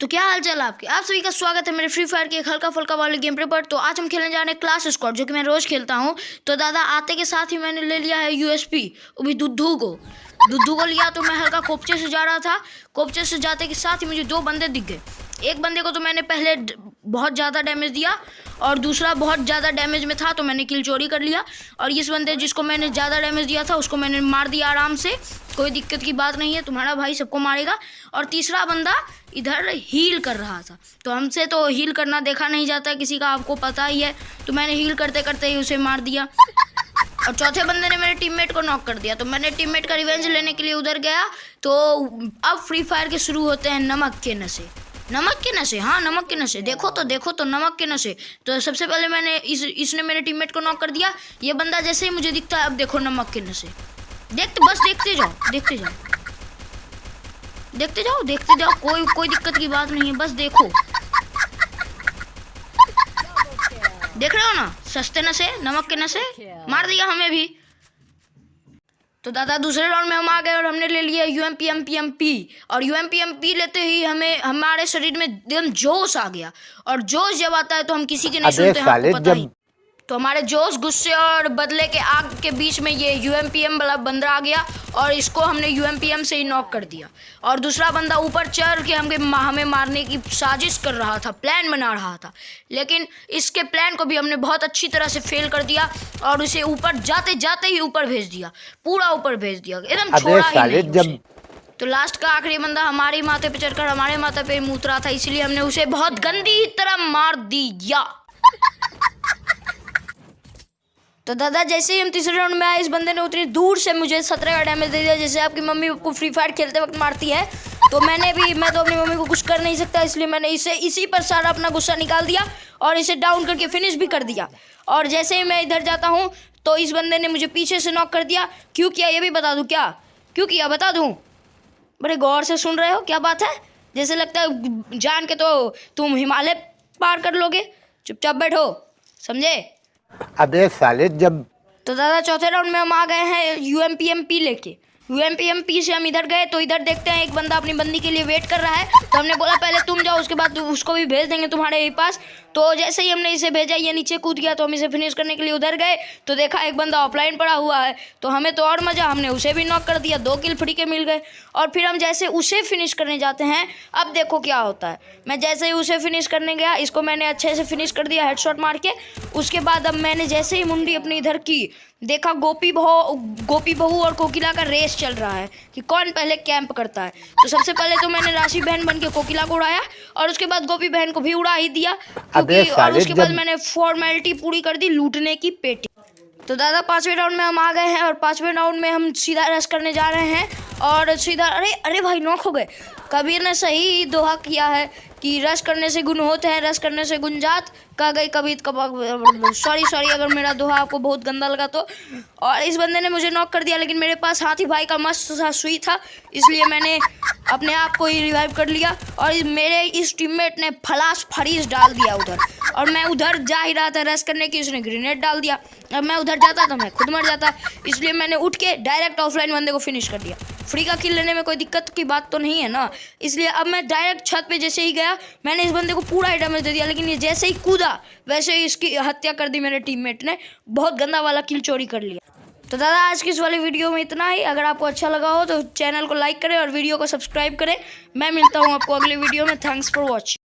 तो क्या हाल चाल आपके। आप सभी का स्वागत है मेरे फ्री फायर के एक हल्का फुल्का वाले गेम प्ले पर। तो आज हम खेलने जा रहे हैं क्लास स्क्वाड, जो कि मैं रोज़ खेलता हूँ। तो दादा आते के साथ ही मैंने ले लिया है यूएसपी, वो भी दुद्धू को लिया। तो मैं हल्का कोपचे से जा रहा था। कोपचे से जाते के साथ ही मुझे दो बंदे दिख गए। एक बंदे को तो मैंने पहले बहुत ज़्यादा डैमेज दिया और दूसरा बहुत ज़्यादा डैमेज में था, तो मैंने किल चोरी कर लिया। और इस बंदे जिसको मैंने ज़्यादा डैमेज दिया था उसको मैंने मार दिया आराम से। कोई दिक्कत की बात नहीं है, तुम्हारा भाई सबको मारेगा। और तीसरा बंदा इधर हील कर रहा था, तो हमसे तो हील करना देखा नहीं जाता किसी का, आपको पता ही है। तो मैंने हील करते करते ही उसे मार दिया। और चौथे बंदे ने मेरे टीममेट को नॉक कर दिया। तो मैंने टीममेट का रिवेंज लेने के लिए उधर गया। तो अब फ्री फायर के शुरू होते हैं नमक के नशे। नमक के नशे, हाँ नमक के नशे। देखो तो नमक के नशे। तो सबसे पहले मैंने इसने मेरे टीममेट को नॉक कर दिया। ये बंदा जैसे ही मुझे दिखता है, अब देखो नमक के नशे। बस देखते जाओ। कोई दिक्कत की बात नहीं है, बस देखो। देख रहे हो ना, सस्ते नशे, नमक के नशे। मार दिया हमें भी। तो दादा दूसरे राउंड में हम आ गए और हमने ले लिया UMP और UMP लेते ही हमारे शरीर में एकदम जोश आ गया। और जोश जब आता है तो हम किसी के नहीं सुनते हैं, आपको पता ही। तो हमारे जोश, गुस्से और बदले के आग के बीच में ये UMP वाला बंदा आ गया और इसको हमने UMP से ही नॉक कर दिया। और दूसरा बंदा ऊपर चढ़ के हमें मारने की साजिश कर रहा था, प्लान बना रहा था। लेकिन इसके प्लान को भी हमने बहुत अच्छी तरह से फेल कर दिया और उसे ऊपर जाते ही ऊपर भेज दिया, पूरा ऊपर भेज दिया, एकदम छोड़ा ही नहीं उसे। तो लास्ट का आखिरी बंदा हमारे माथे पे चढ़कर हमारे माथे पे मूत रहा था, इसलिए हमने उसे बहुत गंदी तरह मार दिया। तो दादा जैसे ही हम तीसरे राउंड में आए, इस बंदे ने उतनी दूर से मुझे 17 का डैमेज दे दिया, जैसे आपकी मम्मी आपको फ्री फायर खेलते वक्त मारती है। तो मैं तो अपनी मम्मी को कुछ कर नहीं सकता, इसलिए मैंने इसी पर सारा अपना गुस्सा निकाल दिया और इसे डाउन करके फिनिश भी कर दिया। और जैसे ही मैं इधर जाता हूँ तो इस बंदे ने मुझे पीछे से नॉक कर दिया। क्यों किया ये भी बता दूँ क्या? क्यों किया बता दूँ? बड़े गौर से सुन रहे हो, क्या बात है? जैसे लगता है जान के तो तुम हिमालय पार कर लोगे। चुपचाप बैठो, समझे? अबे साले जब। तो दादा चौथे राउंड में हम आ गए हैं UMP लेके। UMP से हम इधर गए तो इधर देखते हैं एक बंदा अपनी बंदी के लिए वेट कर रहा है। तो हमने बोला पहले तुम जाओ, उसके बाद उसको भी भेज देंगे तुम्हारे ही पास। तो जैसे ही हमने इसे भेजा, ये नीचे कूद गया। तो हम इसे फिनिश करने के लिए उधर गए तो देखा एक बंदा ऑफलाइन पड़ा हुआ है। तो हमें तो और मज़ा, हमने उसे भी नॉक कर दिया, 2 किल फ्री के मिल गए। और फिर हम जैसे उसे फिनिश करने जाते हैं, अब देखो क्या होता है। मैं जैसे ही उसे फिनिश करने गया, इसको मैंने अच्छे से फिनिश कर दिया हेडशॉट मार के। उसके बाद अब मैंने जैसे ही मुंडी अपनी इधर की, देखा गोपी बहू और कोकिला का रेस चल रहा है कि कौन पहले कैंप करता है। तो सबसे पहले तो मैंने राशि बहन बन के कोकिला को उड़ाया और उसके बाद गोपी बहन को भी उड़ा ही दिया, क्योंकि और उसके बाद मैंने फॉर्मेलिटी पूरी कर दी, लूटने की पेटी। तो दादा 5वें राउंड में हम आ गए हैं और 5वें राउंड में हम सीधा रश करने जा रहे हैं। और सीधा अरे भाई नॉक हो गए। कबीर ने सही दोहा किया है कि रश करने से गुण होते हैं, रश करने से गुंजात। कह गई कबीर सॉरी अगर मेरा दोहा आपको बहुत गंदा लगा तो। और इस बंदे ने मुझे नॉक कर दिया, लेकिन मेरे पास हाथी भाई का मस्त सा सुई था, इसलिए मैंने अपने आप को ही रिवाइव कर लिया। और मेरे इस टीममेट ने फरीज डाल दिया उधर, और मैं उधर जा ही रहा था रश करने की, उसने ग्रेनेड डाल दिया। अब मैं उधर जाता तो मैं खुद मर जाता, इसलिए मैंने उठ के डायरेक्ट ऑफलाइन बंदे को फिनिश कर दिया। फ्री का किल लेने में कोई दिक्कत की बात तो नहीं है ना, इसलिए अब मैं डायरेक्ट छत पे जैसे ही गया, मैंने इस बंदे को पूरा ही डैमेज दे दिया। लेकिन ये जैसे ही कूदा वैसे ही इसकी हत्या कर दी मेरे टीममेट ने, बहुत गंदा वाला किल चोरी कर लिया। तो दादा आज की इस वाली वीडियो में इतना ही। अगर आपको अच्छा लगा हो तो चैनल को लाइक करें और वीडियो को सब्सक्राइब करें। मैं मिलता हूँ आपको अगले वीडियो में। Thanks for watching.